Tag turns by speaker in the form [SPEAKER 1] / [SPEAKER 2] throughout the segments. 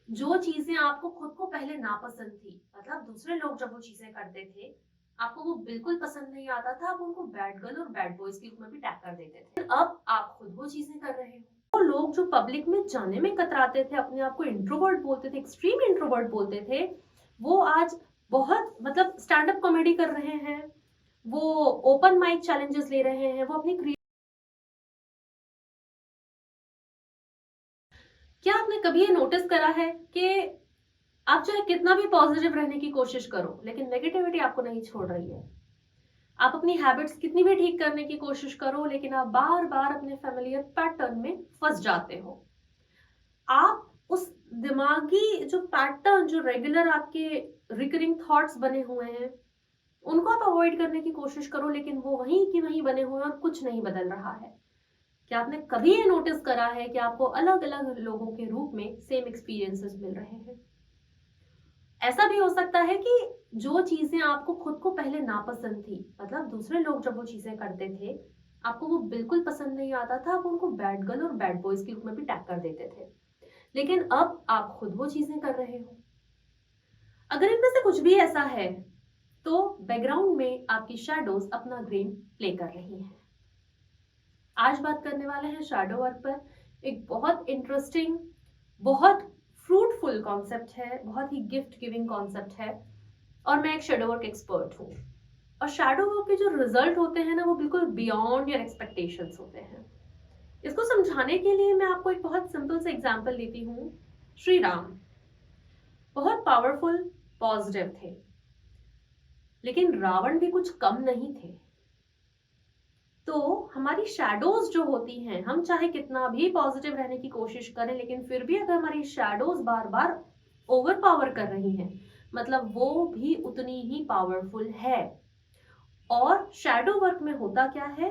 [SPEAKER 1] जो चीजें आपको खुद को पहले नापसंद थी, मतलब दूसरे लोग जब वो चीजें करते थे, आपको वो बिल्कुल पसंद नहीं आता था, आप उनको बैड गर्ल और बैड बॉयज के रूप में भी टैग कर देते थे। अब आप खुद वो चीजें कर रहे हो। वो लोग जो पब्लिक में जाने में कतराते थे, अपने आप को इंट्रोवर्ट बोलते थे, एक्सट्रीम इंट्रोवर्ट बोलते थे, वो आज बहुत मतलब स्टैंड अप कॉमेडी कर रहे हैं, वो ओपन माइक चैलेंजेस ले रहे हैं, वो अपनी क्या आपने कभी ये नोटिस करा है कि आप चाहे कितना भी पॉजिटिव रहने की कोशिश करो, लेकिन नेगेटिविटी आपको नहीं छोड़ रही है। आप अपनी हैबिट्स कितनी भी ठीक करने की कोशिश करो, लेकिन आप बार बार अपने फेमिलियर पैटर्न में फंस जाते हो। आप उस दिमागी जो पैटर्न, जो रेगुलर आपके रिकरिंग थॉट्स बने हुए हैं, उनको आप अवॉइड करने की कोशिश करो, लेकिन वो वहीं की वहीं बने हुए हैं और कुछ नहीं बदल रहा है। क्या आपने कभी ये नोटिस करा है कि आपको अलग अलग लोगों के रूप में सेम एक्सपीरियंसेस मिल रहे हैं? ऐसा भी हो सकता है कि जो चीजें आपको खुद को पहले नापसंद थी, मतलब दूसरे लोग जब वो चीजें करते थे, आपको वो बिल्कुल पसंद नहीं आता था, आप उनको बैड गर्ल और बैड बॉयज के रूप में भी टैग कर देते थे, लेकिन अब आप खुद वो चीजें कर रहे हो। अगर इनमें से कुछ भी ऐसा है, तो बैकग्राउंड में आपकी शैडोज अपना गेम प्ले कर रही हैं। आज बात करने वाले हैं शैडो वर्क पर। एक बहुत इंटरेस्टिंग, बहुत फ्रूटफुल कॉन्सेप्ट है, बहुत ही गिफ्ट गिविंग कॉन्सेप्ट है, और मैं एक शैडो वर्क एक्सपर्ट हूँ। और शैडो वर्क के जो रिजल्ट होते हैं ना, वो बिल्कुल बियॉन्ड योर एक्सपेक्टेशंस होते हैं। इसको समझाने के लिए मैं आपको एक बहुत सिंपल सा एग्जांपल लेती हूँ। श्री राम बहुत पावरफुल, पॉजिटिव थे, लेकिन रावण भी कुछ कम नहीं थे। तो हमारी शैडोज जो होती हैं, हम चाहे कितना भी पॉजिटिव रहने की कोशिश करें, लेकिन फिर भी अगर हमारी शैडोज बार बार ओवर पावर कर रही हैं, मतलब वो भी उतनी ही पावरफुल है। और शैडो वर्क में होता क्या है,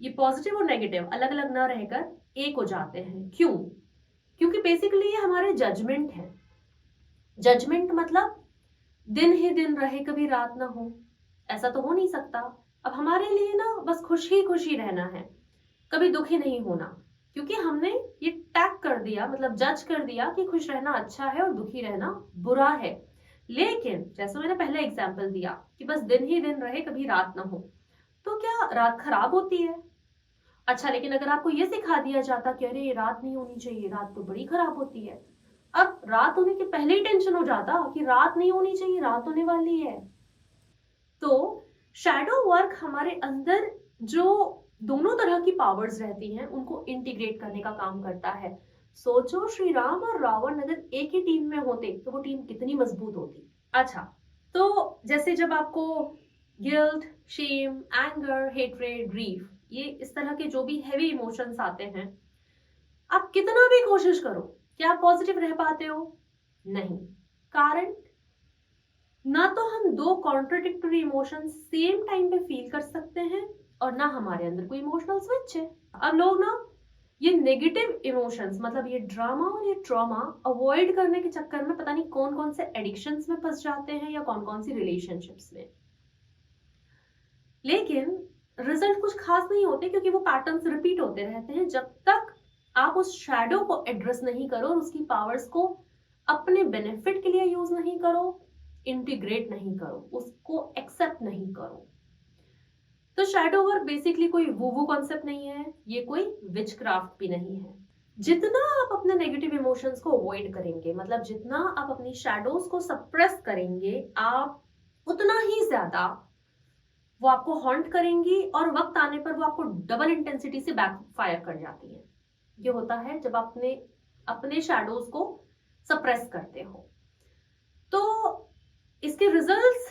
[SPEAKER 1] ये पॉजिटिव और नेगेटिव अलग अलग ना रहकर एक हो जाते हैं। क्यों? क्योंकि बेसिकली ये हमारे जजमेंट है। जजमेंट मतलब दिन ही दिन रहे, कभी रात ना हो, ऐसा तो हो नहीं सकता। अब हमारे लिए ना बस खुशी खुशी रहना है, कभी दुखी नहीं होना, क्योंकि हमने ये टैग कर दिया, मतलब जज कर दिया कि खुश रहना अच्छा है और दुखी रहना बुरा है। लेकिन जैसे मैंने पहले एग्जांपल दिया कि बस दिन ही दिन रहे, कभी रात ना हो, तो क्या रात खराब होती है? अच्छा, लेकिन अगर आपको ये सिखा दिया जाता कि अरे रात नहीं होनी चाहिए, रात तो बड़ी खराब होती है, अब रात होने के पहले ही टेंशन हो जाता कि रात नहीं होनी चाहिए, रात होने वाली है। तो शैडो वर्क हमारे अंदर जो दोनों तरह की पावर्स रहती हैं, उनको इंटीग्रेट करने का काम करता है। सोचो, श्री राम और रावण अगर एक ही टीम में होते तो वो टीम कितनी मजबूत होती। अच्छा, तो जैसे जब आपको guilt, shame, anger, hatred, grief, ये इस तरह के जो भी हैवी इमोशंस आते हैं, आप कितना भी कोशिश करो, क्या आप पॉजिटिव रह पाते हो? नहीं। कारण, ना तो हम दो कॉन्ट्रोडिक्टरी इमोशंस सेम टाइम पे फील कर सकते हैं, और ना हमारे अंदर कोई इमोशनल स्विच है। अब लोग ना ये नेगेटिव इमोशंस, मतलब ये ड्रामा और ये ट्रॉमा अवॉइड करने के चक्कर में पता नहीं कौन कौन से एडिक्शंस में फंस जाते हैं, या कौन कौन सी रिलेशनशिप्स में। लेकिन रिजल्ट कुछ खास नहीं होते, क्योंकि वो पैटर्न्स रिपीट होते रहते हैं जब तक आप उस शैडो को एड्रेस नहीं करो और उसकी पावर्स को अपने बेनिफिट के लिए यूज नहीं करो, इंटीग्रेट नहीं करो, उसको एक्सेप्ट नहीं करो। तो शैडो वर्क बेसिकली कोई वूवू कॉन्सेप्ट नहीं है, ये कोई विचक्राफ्ट भी नहीं है। जितना आप अपने नेगेटिव इमोशंस को अवॉइड करेंगे, मतलब जितना आप अपनी शैडोज को सप्रेस करेंगे, आप उतना ही ज्यादा वो आपको हॉन्ट करेंगी, और वक्त आने पर वो आपको डबल इंटेंसिटी से बैकफायर कर जाती है। ये होता है जब आपने अपने शैडोज को सप्रेस करते हो। तो इसके रिजल्ट्स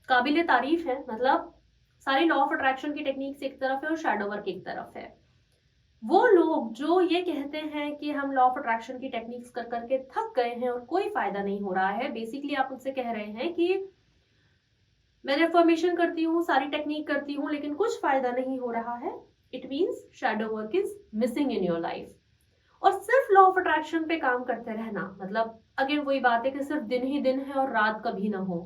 [SPEAKER 1] काबिले तारीफ है, मतलब सारी लॉ ऑफ अट्रैक्शन की टेक्निक्स एक तरफ है और शैडो वर्क एक तरफ है। वो लोग जो ये कहते हैं कि हम लॉ ऑफ अट्रैक्शन की टेक्निक्स कर करके थक गए हैं और कोई फायदा नहीं हो रहा है, बेसिकली आप उनसे कह रहे हैं कि मैं रिफॉर्मेशन करती हूँ, सारी टेक्निक करती हूँ, लेकिन कुछ फायदा नहीं हो रहा है। It means shadow work is missing in your life. और सिर्फ लॉ ऑफ अट्रैक्शन पे काम करते रहना, मतलब अगेन वही बात है कि सिर्फ दिन ही दिन है और रात कभी ना हो,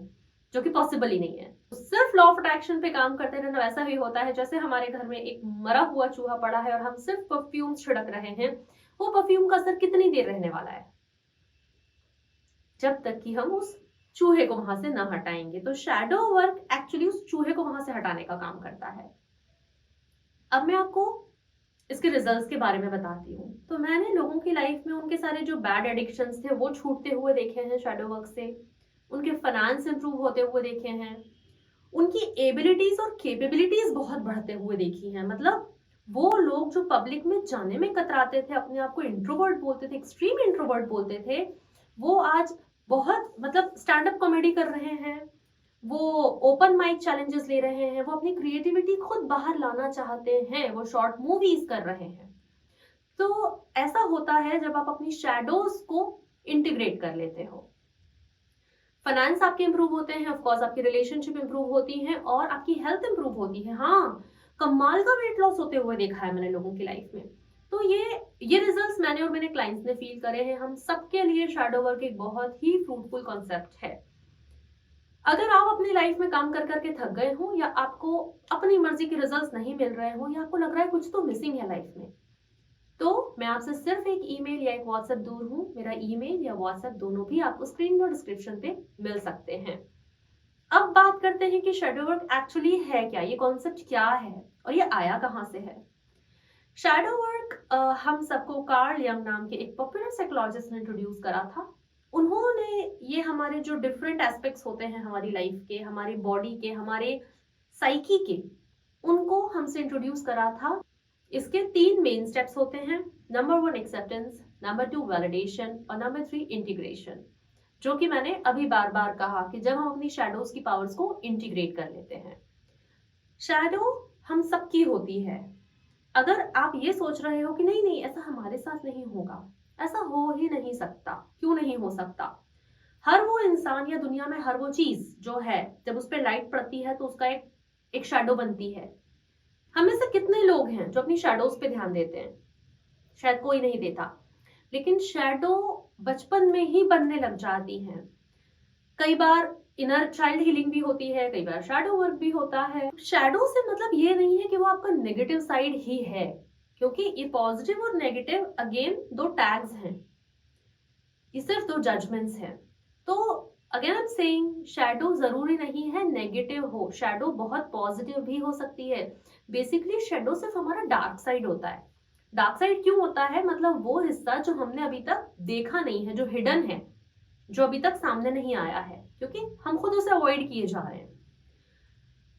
[SPEAKER 1] जो कि पॉसिबल ही नहीं है। तो सिर्फ लॉ ऑफ अट्रैक्शन पे काम करते रहना वैसा ही होता है जैसे हमारे घर में एक मरा हुआ चूहा पड़ा है और हम सिर्फ परफ्यूम छिड़क रहे हैं। वो परफ्यूम का असर कितनी देर रहने वाला है? जब तक कि हम उस चूहे को वहां से न हटाएंगे। तो शैडो वर्क एक्चुअली उस चूहे को वहां से हटाने का काम करता है। अब मैं आपको इसके रिजल्ट्स के बारे में बताती हूँ। तो मैंने लोगों की लाइफ में उनके सारे जो बैड एडिक्शंस थे वो छूटते हुए देखे हैं शैडो वर्क से, उनके फाइनेंस इंप्रूव होते हुए देखे हैं, उनकी एबिलिटीज और कैपेबिलिटीज बहुत बढ़ते हुए देखी हैं। मतलब वो लोग जो पब्लिक में जाने में कतराते थे, अपने आप को इंट्रोवर्ट बोलते थे, एक्सट्रीम इंट्रोवर्ट बोलते थे, वो आज बहुत मतलब स्टैंड अप कॉमेडी कर रहे हैं, वो ओपन माइक चैलेंजेस ले रहे हैं, वो अपनी क्रिएटिविटी खुद बाहर लाना चाहते हैं, वो शॉर्ट मूवीज कर रहे हैं। तो ऐसा होता है जब आप अपनी शैडोज को इंटीग्रेट कर लेते हो। फाइनेंस आपके इंप्रूव होते हैं, ऑफ कोर्स आपकी रिलेशनशिप इंप्रूव होती है और आपकी हेल्थ इंप्रूव होती है। हाँ, कमाल का वेट लॉस होते हुए देखा है मैंने लोगों की लाइफ में। तो ये रिजल्ट्स मैंने और मेरे क्लाइंट्स ने फील करे हैं। हम सबके लिए शैडो वर्क एक बहुत ही फ्रूटफुल कॉन्सेप्ट है। अगर आप अपनी लाइफ में काम कर करके थक गए हो, या आपको अपनी मर्जी के रिजल्ट्स नहीं मिल रहे हो, या आपको लग रहा है कुछ तो मिसिंग है लाइफ में, तो मैं आपसे सिर्फ एक ईमेल या एक व्हाट्सएप दूर हूं। मेरा ईमेल या व्हाट्सएप दोनों भी आपको स्क्रीन और डिस्क्रिप्शन पे मिल सकते हैं। अब बात करते हैं कि शैडो वर्क एक्चुअली है क्या, ये कॉन्सेप्ट क्या है और ये आया कहां से है। शैडो वर्क हम सबको कार्ल यंग नाम के एक पॉपुलर साइकोलॉजिस्ट ने इंट्रोड्यूस करा था। उन्होंने ये हमारे जो डिफरेंट एस्पेक्ट्स होते हैं हमारी लाइफ के, हमारी बॉडी के, हमारे साइकी के, उनको हमसे इंट्रोड्यूस करा था। इसके 3 मेन स्टेप्स होते हैं। नंबर 1 एक्सेप्टेंस, नंबर 2 वैलिडेशन और नंबर 3 इंटीग्रेशन। जो कि मैंने अभी बार बार कहा कि जब हम अपनी शैडोज की पावर्स को इंटीग्रेट कर लेते हैं। शैडो हम सबकी होती है। अगर आप ये सोच रहे हो कि नहीं नहीं ऐसा हमारे साथ नहीं होगा, ऐसा हो ही नहीं सकता, क्यों नहीं हो सकता? हर वो इंसान या दुनिया में हर वो चीज जो है, जब उस पर लाइट पड़ती है तो उसका एक शैडो बनती है। हम में से कितने लोग हैं जो अपनी शैडोज पे ध्यान देते हैं? शायद कोई नहीं देता। लेकिन शैडो बचपन में ही बनने लग जाती हैं। कई बार इनर चाइल्ड हीलिंग भी होती है, कई बार शैडो वर्क भी होता है। शैडो से मतलब ये नहीं है कि वो आपका नेगेटिव साइड ही है, क्योंकि ये पॉजिटिव और नेगेटिव अगेन 2 टैग्स हैं, ये सिर्फ 2 जजमेंट्स हैं। तो again I am saying, shadow जरूरी नहीं है नेगेटिव हो, शैडो बहुत पॉजिटिव भी हो सकती है। बेसिकली शैडो सिर्फ हमारा डार्क साइड होता है। डार्क साइड क्यों होता है? मतलब वो हिस्सा जो हमने अभी तक देखा नहीं है, जो हिडन है, जो अभी तक सामने नहीं आया है, क्योंकि हम खुद उसे अवॉइड किए जा रहे हैं।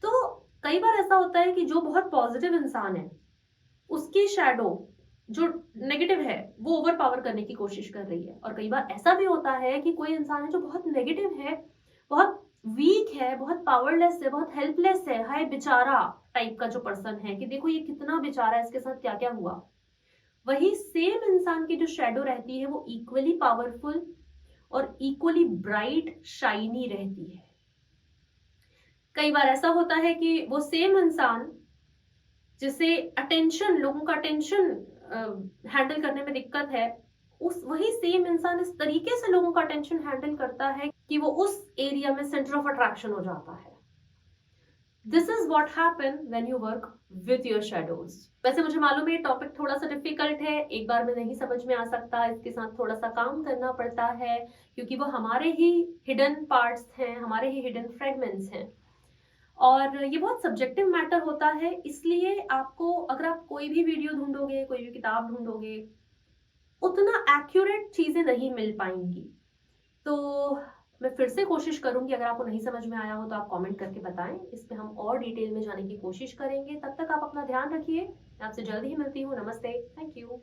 [SPEAKER 1] तो कई बार ऐसा होता है कि जो बहुत पॉजिटिव इंसान है, उसकी शैडो जो नेगेटिव है वो ओवर पावर करने की कोशिश कर रही है। और कई बार ऐसा भी होता है कि कोई इंसान है जो बहुत नेगेटिव है, बहुत वीक है, बहुत पावरलेस है, बहुत हेल्पलेस है, हाय बेचारा टाइप का जो पर्सन है कि देखो ये कितना बेचारा है, इसके साथ क्या क्या हुआ। वही सेम इंसान की जो शैडो रहती है वो इक्वली पावरफुल और इक्वली ब्राइट शाइनी रहती है। कई बार ऐसा होता है कि वो सेम इंसान जिसे अटेंशन, लोगों का अटेंशन हैंडल करने में दिक्कत है, उस वही सेम इंसान इस तरीके से लोगों का अटेंशन हैंडल करता है कि वो उस एरिया में सेंटर ऑफ अट्रैक्शन हो जाता है। This is what happen when you work with your shadows. वैसे मुझे मालूम है ये टॉपिक थोड़ा सा डिफिकल्ट है, एक बार में नहीं समझ में आ सकता, इसके साथ थोड़ा सा काम करना पड़ता है, क्योंकि वो हमारे ही हिडन पार्ट्स हैं, हमारे ही हिडन फ्रेगमेंट्स हैं, और ये बहुत सब्जेक्टिव मैटर होता है। इसलिए आपको, अगर आप कोई भी वीडियो ढूंढोगे, कोई भी किताब ढूंढोगे, उतना एक्यूरेट चीजें नहीं मिल पाएंगी। तो मैं फिर से कोशिश करूंगी, अगर आपको नहीं समझ में आया हो तो आप कमेंट करके बताएं, इस पे हम और डिटेल में जाने की कोशिश करेंगे। तब तक आप अपना ध्यान रखिए। मैं आपसे जल्द ही मिलती हूँ। नमस्ते, थैंक यू।